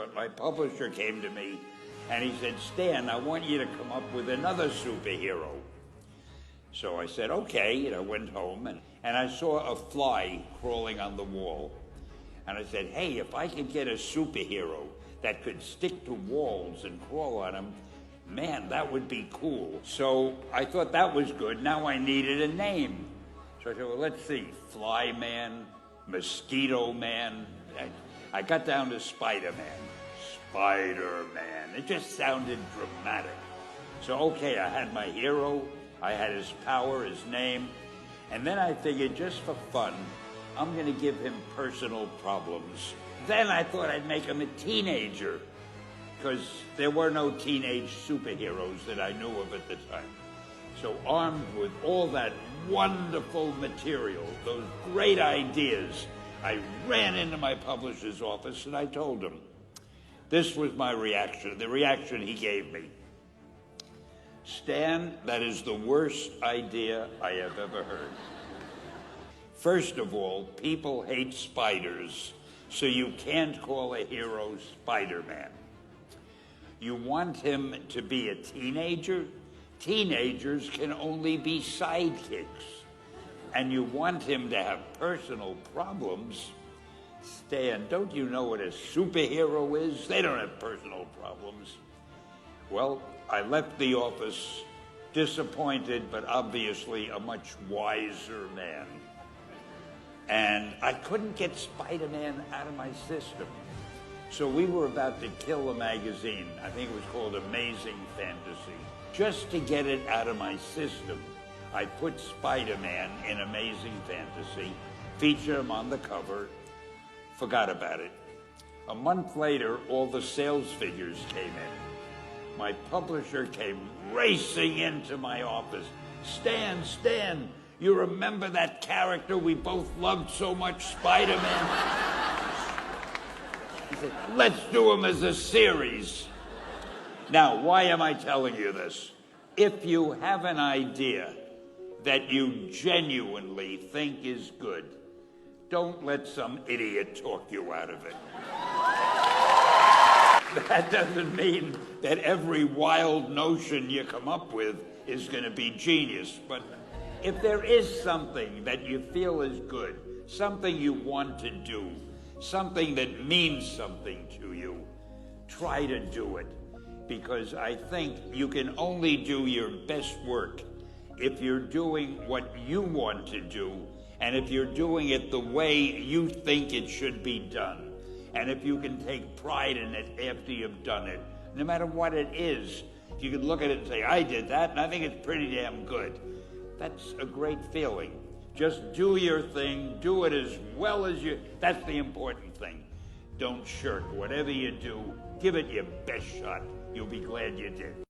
But my publisher came to me and he said, Stan, I want you to come up with another superhero. So I said, okay, and I went home and I saw a fly crawling on the wall. And I said, hey, if I could get a superhero that could stick to walls and crawl on them, man, that would be cool. So I thought that was good. Now I needed a name. So I said, well, let's see, Fly Man, Mosquito Man. I got down to Spider-Man. Spider-Man. It just sounded dramatic. So, okay, I had my hero, I had his power, his name, and then I figured just for fun, I'm going to give him personal problems. Then I thought I'd make him a teenager, because there were no teenage superheroes that I knew of at the time. So armed with all that wonderful material, those great ideas, I ran into my publisher's office and I told him. This was my reaction, the reaction he gave me. Stan, that is the worst idea I have ever heard. First of all, people hate spiders, so you can't call a hero Spider-Man. You want him to be a teenager? Teenagers can only be sidekicks. And you want him to have personal problems? Stan, don't you know what a superhero is? They don't have personal problems. Well, I left the office disappointed, but obviously a much wiser man. And I couldn't get Spider-Man out of my system. So we were about to kill a magazine. I think it was called Amazing Fantasy. Just to get it out of my system, I put Spider-Man in Amazing Fantasy, featured him on the cover, forgot about it. A month later, all the sales figures came in. My publisher came racing into my office. Stan, you remember that character we both loved so much, Spider-Man? He said, let's do him as a series. Now, why am I telling you this? If you have an idea that you genuinely think is good, don't let some idiot talk you out of it. That doesn't mean that every wild notion you come up with is going to be genius, but if there is something that you feel is good, something you want to do, something that means something to you, try to do it. Because I think you can only do your best work if you're doing what you want to do, and if you're doing it the way you think it should be done, and if you can take pride in it after you've done it, no matter what it is. If you can look at it and say, I did that, and I think it's pretty damn good. That's a great feeling. Just do your thing, do it as well as that's the important thing. Don't shirk. Whatever you do, give it your best shot. You'll be glad you did.